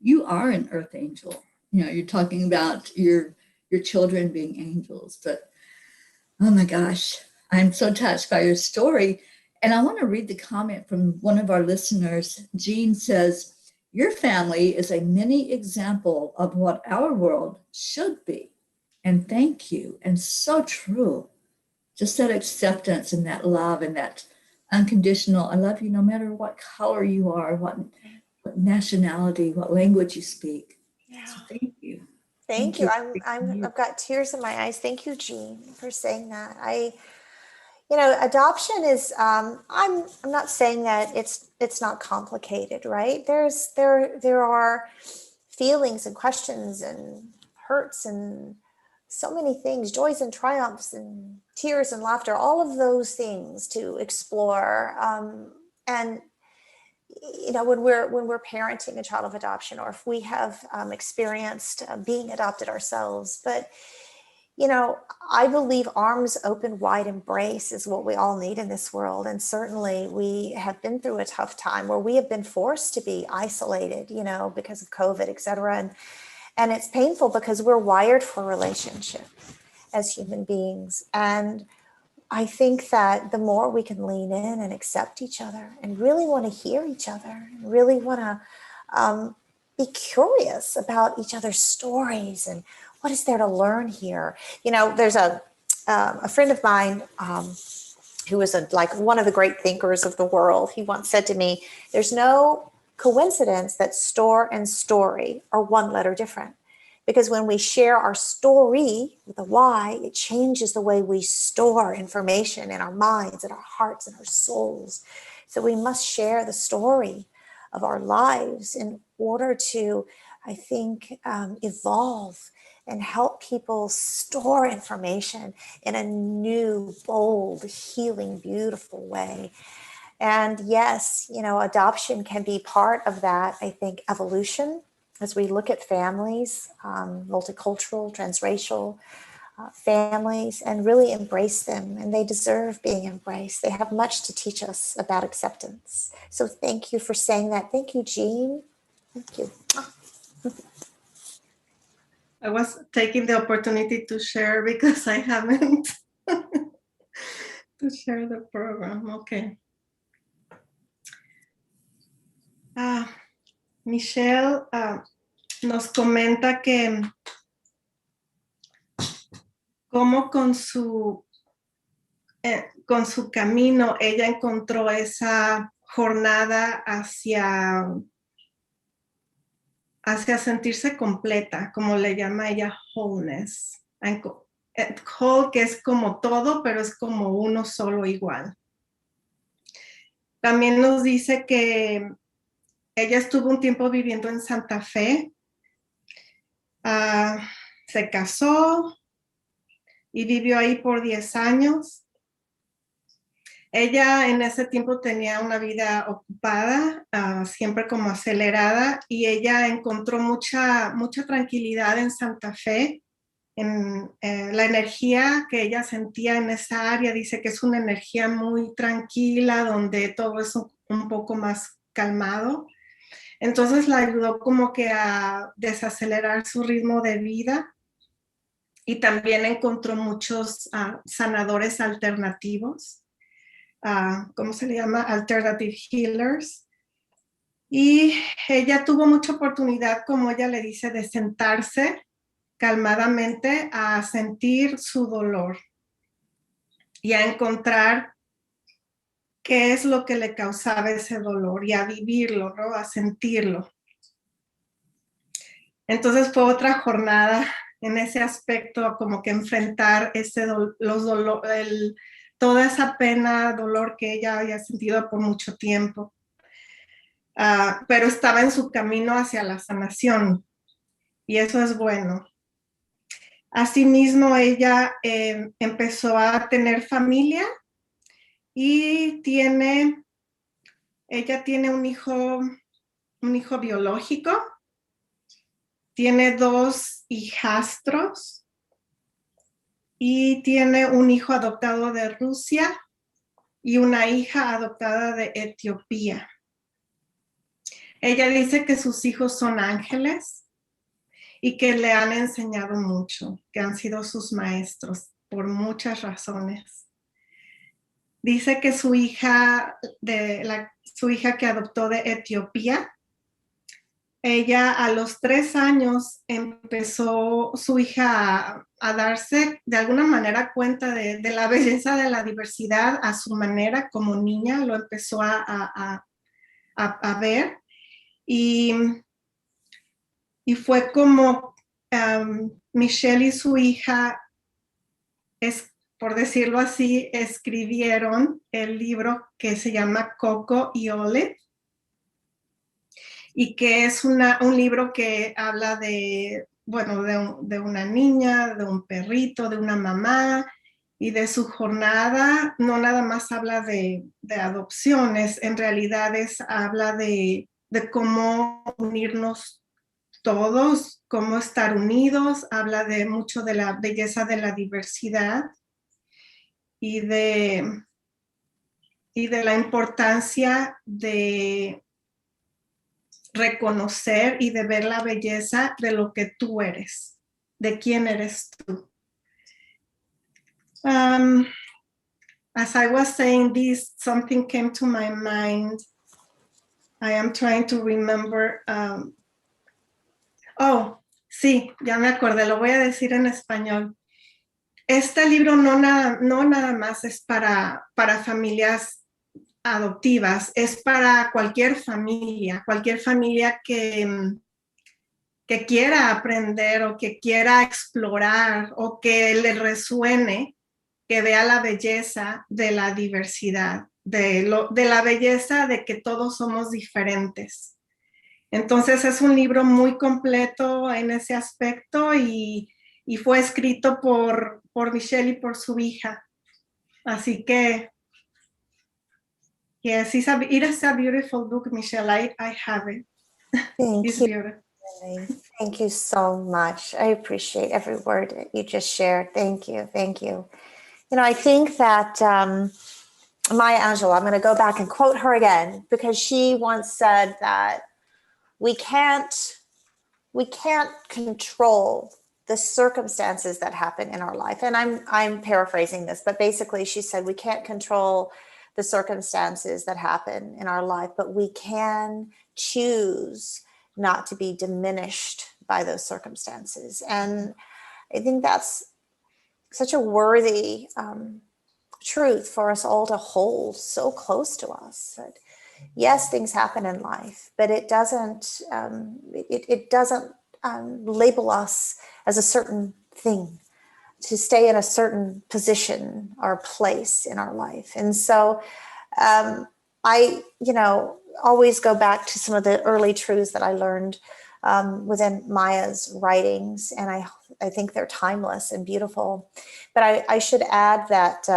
you are an earth angel. You're talking about your children being angels, but oh my gosh, I'm so touched by your story. And I want to read the comment from one of our listeners. Jean says, your family is a mini example of what our world should be. And thank you. And so true. Just that acceptance and that love and that unconditional, I love you no matter what color you are, what nationality, what language you speak. Yeah. So thank you. Thank you. I've got tears in my eyes. Thank you, Jean, for saying that. Adoption is, I'm not saying that it's not complicated, right? There are feelings and questions and hurts and so many things, joys and triumphs and tears and laughter, all of those things to explore. And when we're parenting a child of adoption, or if we have experienced being adopted ourselves, but I believe arms open wide embrace is what we all need in this world. And certainly we have been through a tough time where we have been forced to be isolated, because of COVID, et cetera. And it's painful because we're wired for relationship as human beings. And I think that the more we can lean in and accept each other and really want to hear each other and really want to be curious about each other's stories and what is there to learn here. There's a friend of mine who was like one of the great thinkers of the world. He once said to me, there's no coincidence that store and story are one letter different. Because when we share our story with a Y, it changes the way we store information in our minds and our hearts and our souls. So we must share the story of our lives in order to, I think, evolve and help people store information in a new, bold, healing, beautiful way. And yes, you know, adoption can be part of that, I think, evolution as we look at families, multicultural, transracial families, and really embrace them. And they deserve being embraced. They have much to teach us about acceptance. So thank you for saying that. Thank you, Jean. Thank you. I was taking the opportunity to share because I haven't to share the program. Okay. Michelle nos comenta que cómo con su camino ella encontró esa jornada hacia sentirse completa, como le llama ella wholeness. Whole, que es como todo, pero es como uno solo igual. También nos dice que ella estuvo un tiempo viviendo en Santa Fe, se casó y vivió ahí por 10 años. Ella en ese tiempo tenía una vida ocupada, siempre como acelerada, y ella encontró mucha tranquilidad en Santa Fe, en la energía que ella sentía en esa área. Dice que es una energía muy tranquila, donde todo es un poco más calmado. Entonces la ayudó como que a desacelerar su ritmo de vida, y también encontró muchos sanadores alternativos. ¿Cómo se le llama? Alternative healers. Y ella tuvo mucha oportunidad, como ella le dice, de sentarse calmadamente a sentir su dolor y a encontrar qué es lo que le causaba ese dolor y a vivirlo, ¿no? A sentirlo. Entonces fue otra jornada en ese aspecto, como que enfrentar toda esa pena, dolor que ella había sentido por mucho tiempo. Pero estaba en su camino hacia la sanación, y eso es bueno. Asimismo, ella empezó a tener familia y ella tiene un hijo biológico, tiene 2 hijastros y tiene un hijo adoptado de Rusia y una hija adoptada de Etiopía. Ella dice que sus hijos son ángeles y que le han enseñado mucho, que han sido sus maestros por muchas razones. Dice que su hija que adoptó de Etiopía, ella a los 3 años empezó su hija a darse de alguna manera cuenta de la belleza de la diversidad a su manera. Como niña lo empezó a ver, y fue como Michelle y su hija, por decirlo así, escribieron el libro que se llama Coco y Olive, y que es un libro que habla de una niña, de un perrito, de una mamá y de su jornada. No nada más habla de adopciones, en realidad habla de cómo unirnos todos, cómo estar unidos. Habla mucho de la belleza de la diversidad y de la importancia de reconocer y de ver la belleza de lo que tú eres, de quién eres tú. As I was saying this, something came to my mind. I am trying to remember. Sí, ya me acordé, lo voy a decir en español. Este libro no nada más es para familias adoptivas, es para cualquier familia que quiera aprender o que quiera explorar o que le resuene, que vea la belleza de la diversidad, de la belleza de que todos somos diferentes. Entonces es un libro muy completo en ese aspecto y fue escrito por Michelle y por su hija. Así que, yes, it is a beautiful book, Michelle. I have it. It's beautiful. Thank you so much. I appreciate every word that you just shared. Thank you. Thank you. You know, I think that Maya Angelou, I'm going to go back and quote her again, because she once said that we can't control the circumstances that happen in our life. And I'm paraphrasing this, but basically she said we can't control the circumstances that happen in our life, but we can choose not to be diminished by those circumstances. And I think that's such a worthy truth for us all to hold so close to us. That yes, things happen in life, but it doesn't label us as a certain thing, to stay in a certain position or place in our life. And so I, always go back to some of the early truths that I learned within Maya's writings, and I think they're timeless and beautiful. But I should add that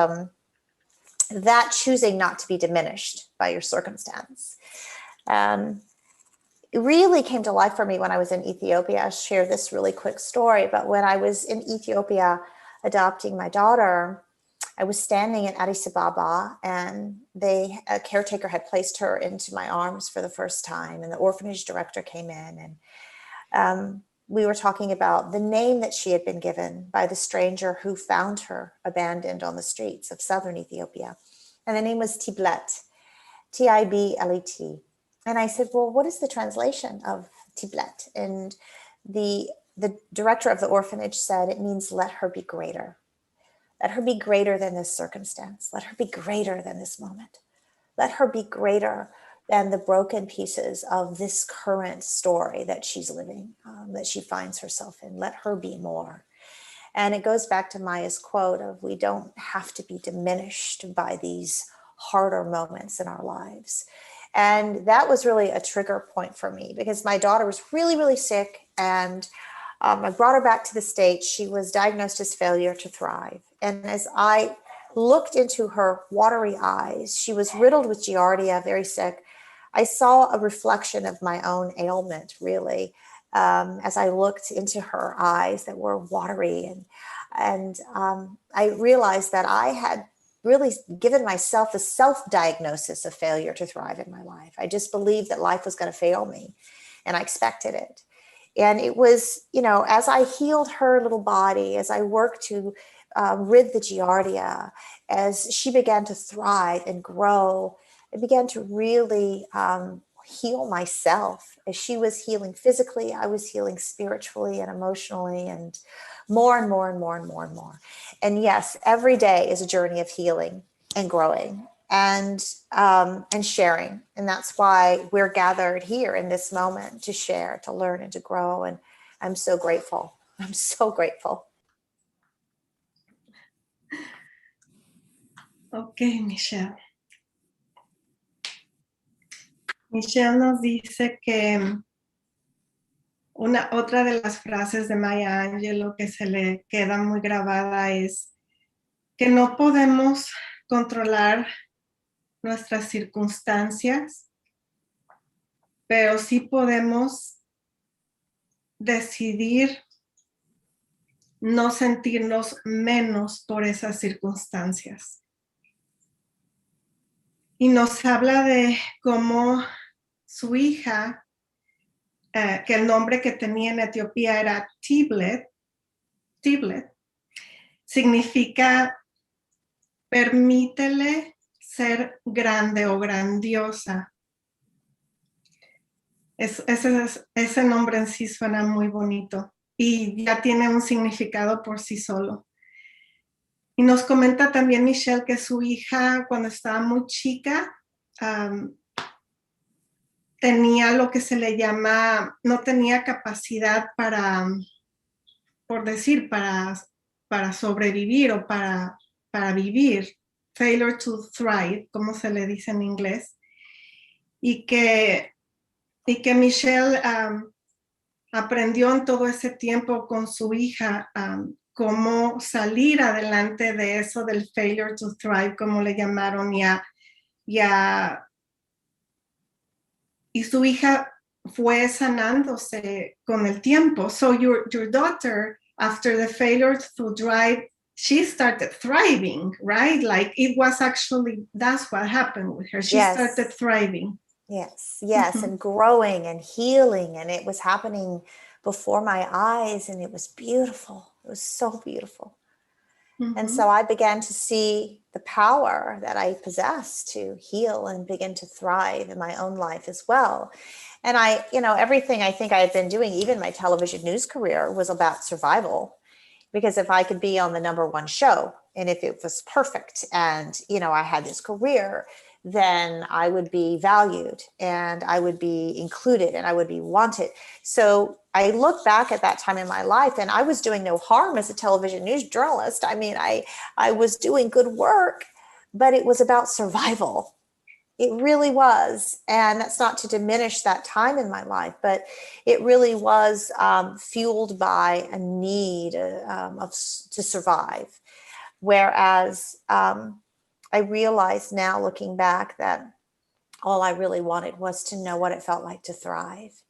that choosing not to be diminished by your circumstance it really came to life for me when I was in Ethiopia. I'll share this really quick story, but when I was in Ethiopia adopting my daughter, I was standing in Addis Ababa, and a caretaker had placed her into my arms for the first time, and the orphanage director came in, and we were talking about the name that she had been given by the stranger who found her abandoned on the streets of southern Ethiopia. And the name was Tiblet, Tiblet. And I said, well, what is the translation of Tiblet? And the director of the orphanage said, it means let her be greater. Let her be greater than this circumstance. Let her be greater than this moment. Let her be greater than the broken pieces of this current story that she's living, that she finds herself in. Let her be more. And it goes back to Maya's quote of, we don't have to be diminished by these harder moments in our lives. And that was really a trigger point for me, because my daughter was really, really sick, and I brought her back to the States. She was diagnosed as failure to thrive. And as I looked into her watery eyes, she was riddled with giardia, very sick. I saw a reflection of my own ailment, really, as I looked into her eyes that were watery. And I realized that I had really given myself the self-diagnosis of failure to thrive in my life. I just believed that life was going to fail me, and I expected it. And it was, as I healed her little body, as I worked to rid the giardia, as she began to thrive and grow, I began to really heal myself. As she was healing physically, I was healing spiritually and emotionally, and more and more and more and more and more. And yes, every day is a journey of healing and growing and sharing. And that's why we're gathered here in this moment, to share, to learn, and to grow. And I'm so grateful. I'm so grateful. Okay, Michelle. Michelle nos dice que otra de las frases de Maya Angelou que se le queda muy grabada es que no podemos controlar nuestras circunstancias, pero sí podemos decidir no sentirnos menos por esas circunstancias. Y nos habla de cómo su hija, que el nombre que tenía en Etiopía era Tiblet, significa permítele ser grande o grandiosa. Ese nombre en sí suena muy bonito y ya tiene un significado por sí solo. Y nos comenta también Michelle que su hija, cuando estaba muy chica, tenía lo que se le llama, no tenía capacidad para, por decir, para sobrevivir o para vivir, failure to thrive, como se le dice en inglés, y que Michelle aprendió en todo ese tiempo con su hija cómo salir adelante de eso del failure to thrive, como le llamaron, y su hija fue sanándose con el tiempo. So your daughter, after the failure to thrive, she started thriving, right? Like it was actually, that's what happened with her. She started thriving. Yes, mm-hmm. And growing and healing. And it was happening before my eyes, and it was beautiful. It was so beautiful. Mm-hmm. And so I began to see the power that I possess to heal and begin to thrive in my own life as well. And I, everything I think I had been doing, even my television news career, was about survival. Because if I could be on the #1 show, and if it was perfect, and, I had this career, then I would be valued, and I would be included, and I would be wanted. So I look back at that time in my life, and I was doing no harm as a television news journalist. I mean, I was doing good work, but it was about survival. It really was. And that's not to diminish that time in my life, but it really was fueled by a need to survive. Whereas I realize now, looking back, that all I really wanted was to know what it felt like to thrive.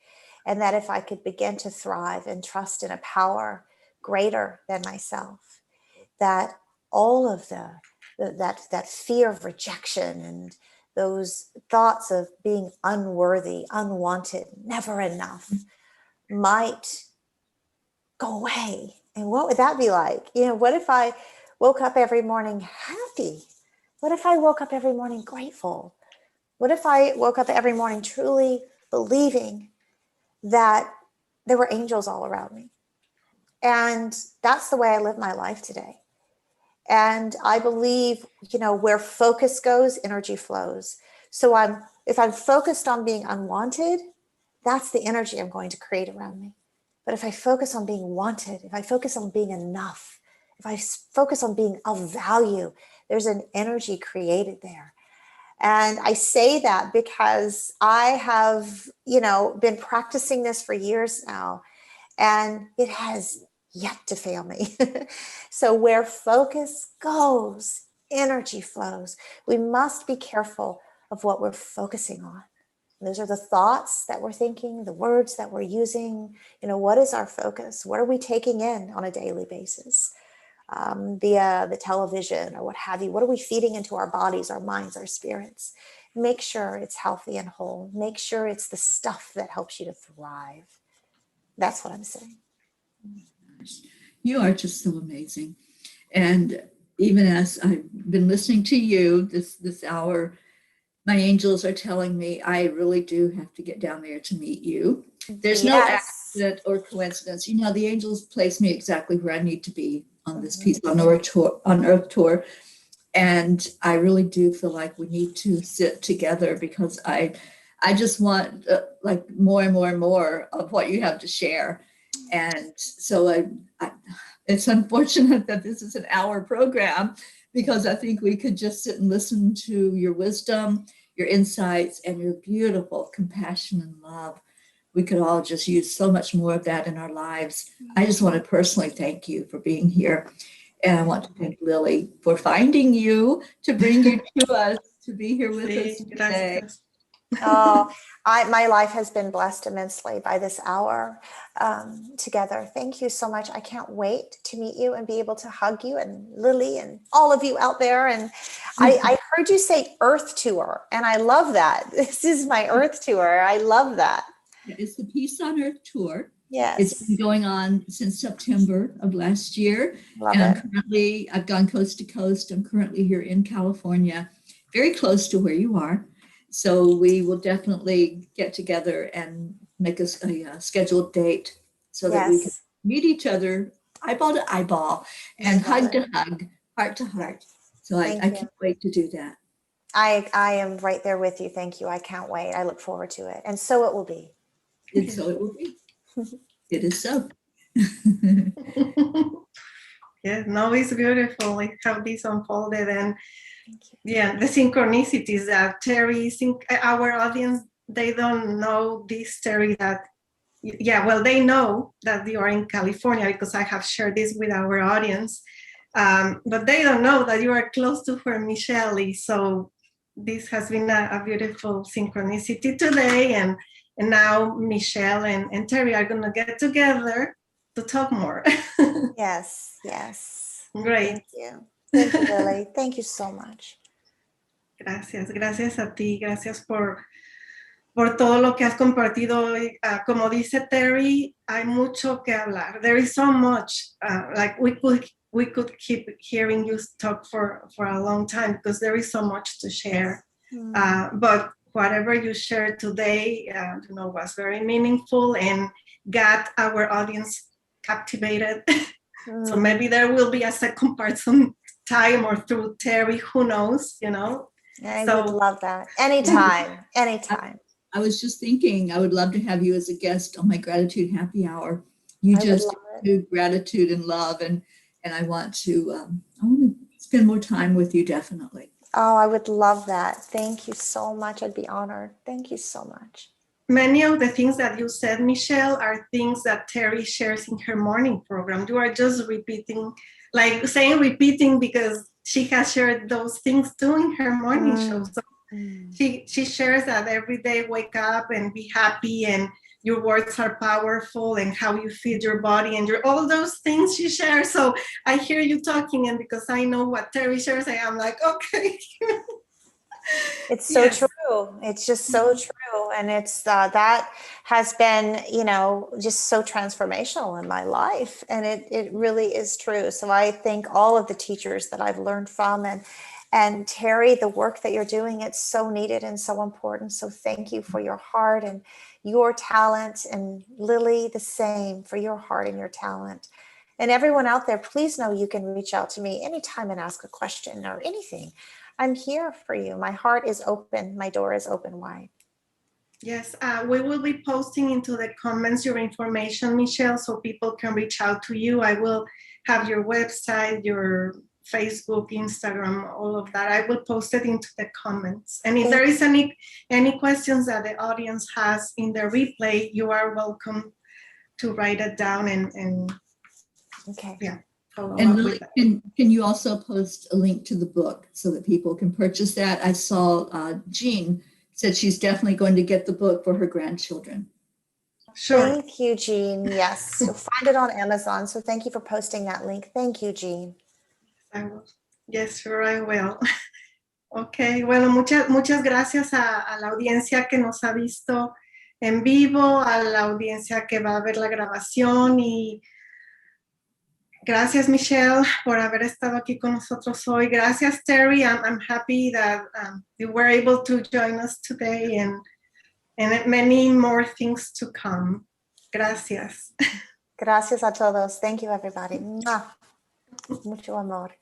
And that if I could begin to thrive and trust in a power greater than myself, that all of that fear of rejection and those thoughts of being unworthy, unwanted, never enough, might go away. And what would that be like? What if I woke up every morning happy? What if I woke up every morning grateful? What if I woke up every morning truly believing that there were angels all around me? And that's the way I live my life today. And I believe, where focus goes, energy flows. So if I'm focused on being unwanted, that's the energy I'm going to create around me. But if I focus on being wanted, if I focus on being enough, if I focus on being of value, there's an energy created there. And I say that because I have, been practicing this for years now, and it has yet to fail me. So where focus goes, energy flows. We must be careful of what we're focusing on. Those are the thoughts that we're thinking, the words that we're using. What is our focus? What are we taking in on a daily basis? Via the television or what have you. What are we feeding into our bodies, our minds, our spirits? Make sure it's healthy and whole. Make sure it's the stuff that helps you to thrive. That's what I'm saying. You are just so amazing. And even as I've been listening to you this hour, my angels are telling me I really do have to get down there to meet you. There's no accident or coincidence. The angels place me exactly where I need to be on this piece on Earth tour. And I really do feel like we need to sit together, because I just want like more and more and more of what you have to share. And so it's unfortunate that this is an hour program, because I think we could just sit and listen to your wisdom, your insights, and your beautiful compassion and love. We could all just use so much more of that in our lives. I just want to personally thank you for being here. And I want to thank Lily for finding you, to bring you to us, to be here with us today. Oh, my life has been blessed immensely by this hour together. Thank you so much. I can't wait to meet you and be able to hug you and Lily and all of you out there. And I heard you say Earth Tour, and I love that. This is my Earth Tour. I love that. It's the Peace on Earth Tour. Yes. It's been going on since September of last year. Love and I've gone coast to coast. I'm currently here in California, very close to where you are. So we will definitely get together and make a scheduled date so that we can meet each other eyeball to eyeball and hug to hug, heart to heart. So I can't wait to do that. I am right there with you. Thank you. I can't wait. I look forward to it. And so it will be. And so it will be. It is so. Yeah, no, it's beautiful like how this unfolded, and Thank you. yeah, the synchronicities that Teri, our audience, they don't know this Teri that, yeah, well, they know that you are in California because I have shared this with our audience, but they don't know that you are close to her, Michelle. So this has been a beautiful synchronicity today, and now Michelle and Teri are going to get together to talk more. Yes, yes. Great. Thank you. Thank you, Lily. Thank you so much. Gracias a ti, gracias por todo lo que has compartido hoy. Como dice Teri, hay mucho que hablar. There is so much, like we could keep hearing you talk for a long time because there is so much to share. But whatever you shared today, was very meaningful and got our audience captivated. So maybe there will be a second part sometime or through Teri, who knows, I would love that. Anytime. I was just thinking, I would love to have you as a guest on my Gratitude Happy Hour. You just do gratitude and love, and I want to spend more time with you, definitely. Oh, I would love that. Thank you so much. I'd be honored. Thank you so much. Many of the things that you said, Michelle, are things that Teri shares in her morning program. You are just repeating because she has shared those things too in her morning show. So she shares that every day, wake up and be happy, and your words are powerful, and how you feed your body, and all those things she shares. So I hear you talking, and because I know what Teri shares, I am like, okay. It's so true. It's just so true. And it's that has been, just so transformational in my life. And it really is true. So I thank all of the teachers that I've learned from, and Teri, the work that you're doing, it's so needed and so important. So thank you for your heart and your talent, and Lily, the same, for your heart and your talent. And everyone out there, please know you can reach out to me anytime and ask a question or anything. I'm here for you. My heart is open. My door is open wide. Yes, we will be posting into the comments your information, Michelle, so people can reach out to you. I will have your website, your Facebook, Instagram, all of that. I will post it into the comments. And if there is any questions that the audience has in the replay, you are welcome to write it down and okay. Yeah. And Lily, can you also post a link to the book so that people can purchase that? I saw Jean said she's definitely going to get the book for her grandchildren. Sure. Thank you, Jean. Yes, you'll find it on Amazon. So thank you for posting that link. Thank you, Jean. I will. Yes, sure, I will. Ok, bueno, muchas gracias a la audiencia que nos ha visto en vivo, a la audiencia que va a ver la grabación, y gracias, Michelle, por haber estado aquí con nosotros hoy. Gracias, Teri. I'm happy that you were able to join us today, and many more things to come. Gracias. Gracias a todos. Thank you, everybody. Mucho amor.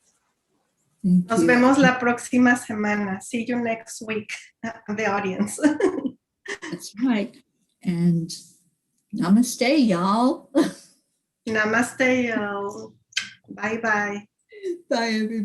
Nos vemos la próxima semana. See you next week, the audience. That's right. And namaste, y'all. Namaste, y'all. Bye-bye. Bye, everybody.